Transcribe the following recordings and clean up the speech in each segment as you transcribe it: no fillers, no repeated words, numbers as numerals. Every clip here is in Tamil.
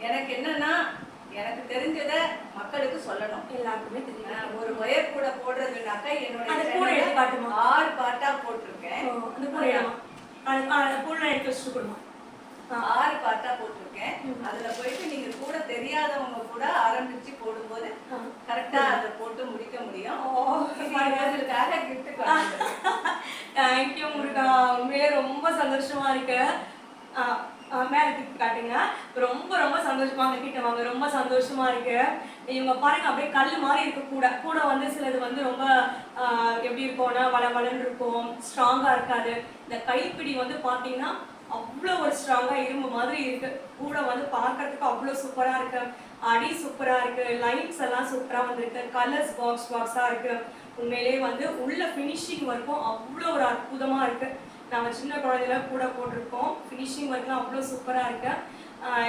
எனக்கு என்னன்னா எனக்கு தெரிஞ்சத மக்களுக்கு சொல்லணும். எல்லாருக்குமே தெரியும். ஒரு ஒயர் கூட போடுறதுனாக்கா என்னோட அந்த கூட எடுத்து காட்டுமா? 6 பார்ட்டா போட்டிருக்கேன். அந்த கூட எடுமா? அந்த கூட எடுத்து வச்சுட்டு கொடுமா? 6 பார்ட்டா போட்டிருக்கேன். அதுல போயிட்டு நீங்க கூட தெரியாதவங்க கூட ஆரம்பிச்சு போடும்போது கரெக்டா அதை போட்டு முடிக்க முடியும். அதுக்காக கிஃப்ட் தேங்க்யூ முருகா. உண்மையிலே ரொம்ப சந்தோஷமா இருக்கு. மேல கிஃப்ட் காட்டுங்க. ரொம்ப ரொம்ப சந்தோஷமா கிட்ட வாங்க. ரொம்ப சந்தோஷமா இருக்கு. இவங்க பாருங்க அப்படியே கல் மாதிரி இருக்கு. கூட வந்து சிலது வந்து ரொம்ப எப்படி இருக்கும்னா வளவளன்னு இருக்கும், ஸ்ட்ராங்கா இருக்காது. இந்த கைப்பிடி வந்து பாத்தீங்கன்னா அவ்வளோ ஒரு ஸ்ட்ராங்கா இரும்பு மாதிரி இருக்கு. கூட வந்து பார்க்கறதுக்கு அவ்வளோ சூப்பரா இருக்கு. அடி சூப்பரா இருக்கு. லைன்ஸ் எல்லாம் சூப்பரா வந்திருக்கு. கலர்ஸ் பாக்ஸா இருக்கு. உண்மையிலேயே வந்து உள்ள ஃபினிஷிங் வரைக்கும் அவ்வளோ ஒரு அற்புதமா இருக்கு. நாங்கள் சின்ன குழந்தையில கூட போட்டிருக்கோம். ஃபினிஷிங் ஒர்க்லாம் அவ்வளோ சூப்பராக இருக்கு.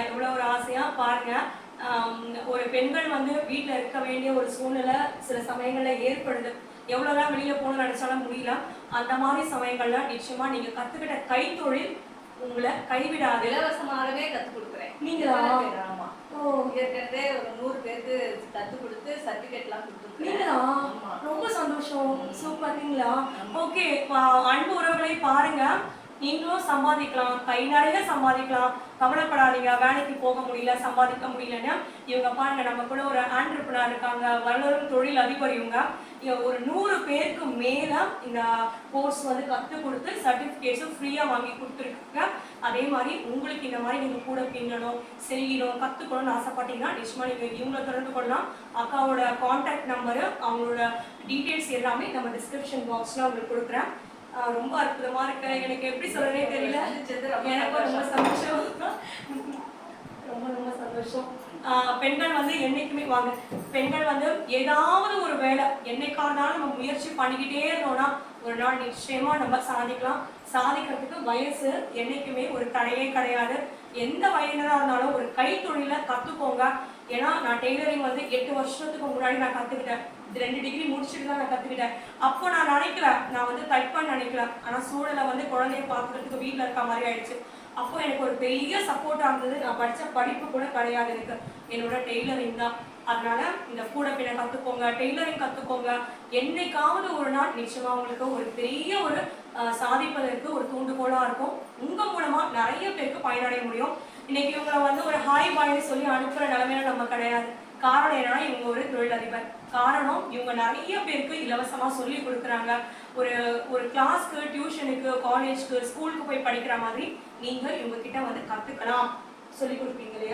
எவ்வளோ ஒரு ஆசையாக பாருங்கள். ஒரு பெண்கள் வந்து வீட்டில் இருக்க வேண்டிய ஒரு சூழ்நிலை சில சமயங்களில் ஏற்படுது. எவ்வளோதான் வெளியில் போகணும்னு நினச்சாலும் முடியல. அந்த மாதிரி சமயங்களில் நிச்சயமாக நீங்கள் கற்றுக்கிட்ட கைத்தொழில் உங்களை கைவிடாது. இலவசமாகவே கற்றுக் கொடுக்குறேன். நீங்களா? ஆமா. ஏற்கனவே ஒரு 100 பேருக்கு கற்றுக் கொடுத்து சர்டிஃபிகேட்லாம் கொடுத்துருக்கேன். நீங்களா? ரொம்ப சந்தோஷம். சூப்பர்ங்களா? ஓகே, அன்பு உறவுகளை பாருங்க. நீங்களும் சம்பாதிக்கலாம், கை நிறைய சம்பாதிக்கலாம். கவலைப்படாதீங்க. வேலைக்கு போக முடியல, சம்பாதிக்க முடியலன்னா இவங்க பாருங்க, நம்ம கூட ஒரு ஆண்டர்பிரனர் இருக்காங்க, வளரும் தொழில் அதிபர். இவங்க ஒரு 100 பேருக்கு மேல இந்த கோர்ஸ் வந்து கற்றுக் கொடுத்து சர்டிஃபிகேட்ஸும் ஃப்ரீயா வாங்கி கொடுத்துருக்காங்க. அதே மாதிரி உங்களுக்கு இந்த மாதிரி நீங்க கூட பின்னணும், செய்யணும், கற்றுக்கணும்னு ஆசைப்பட்டீங்கன்னா நிச்சயமா நீங்க இவங்களை தொடர்பு கொள்ளலாம். அக்காவோட கான்டாக்ட் நம்பரு, அவங்களோட டீட்டெயில்ஸ் எல்லாமே நம்ம டிஸ்கிரிப்ஷன் பாக்ஸ்ல உங்களுக்கு கொடுக்குறேன். ரொம்ப அற்புதமா இருக்கு. எனக்கு எப்படி சொல்லவே தெரியல. எனக்கு ரொம்ப சந்தோஷம். ரொம்ப ரொம்ப சந்தோஷம். பெண்கள் வந்து என்னைக்குமே வாங்க. பெண்கள் வந்து ஏதாவது ஒரு வேலை என்னைக்கானாலும் நம்ம முயற்சி பண்ணிக்கிட்டே இருந்தோம்னா ஒரு நாள் நிச்சயமா நம்ம சாதிக்கலாம். சாதிக்கிறதுக்கு வயசு என்னைக்குமே ஒரு தடையே கிடையாது. எந்த வயதினராக இருந்தாலும் ஒரு கைத்தொழில கற்றுக்கோங்க. ஏன்னா நான் டெய்லரிங் வந்து 8 வருஷத்துக்கு முன்னாடி நான் கற்றுக்கிட்டேன். 2 டிகிரி முடிச்சுட்டு தான் நான் கற்றுக்கிட்டேன். அப்போ நான் நினைக்கல, நான் வந்து தைப்பேன்னு நினைக்கல. ஆனால் சூழலை வந்து குழந்தைய பார்க்குறதுக்கு வீட்டில் இருக்க மாதிரி ஆயிடுச்சு. அப்போ எனக்கு ஒரு பெரிய சப்போர்ட்டாக இருந்தது. நான் படித்த படிப்பு கூட கிடையாது எனக்கு, என்னோட டெய்லரிங் தான். அதனால இந்த கூட பின்ன கற்றுக்கோங்க, டெய்லரிங் கற்றுக்கோங்க. என்னைக்காவது ஒரு நாள் நிச்சயமாக உங்களுக்கு ஒரு பெரிய ஒரு சாதிப்பதற்கு ஒரு தூண்டுகோலாக இருக்கும். உங்கள் மூலமாக நிறைய பேருக்கு பயனடைய முடியும். இன்னைக்கு இவங்களை வந்து ஒரு ஹாய் பாய்னு சொல்லி அனுப்புகிற நிலைமையில நம்ம கிடையாது. காரணம் என்னன்னா இவங்க ஒரு தொழிலதிபர். காரணம் இவங்க நிறைய பேருக்கு இலவசமாக சொல்லி கொடுக்குறாங்க. ஒரு கிளாஸ்க்கு, டியூஷனுக்கு, காலேஜ்க்கு, ஸ்கூலுக்கு போய் படிக்கிற மாதிரி நீங்கள் இவங்க கிட்ட வந்து கற்றுக்கலாம், சொல்லி கொடுப்பீங்க இல்லையா?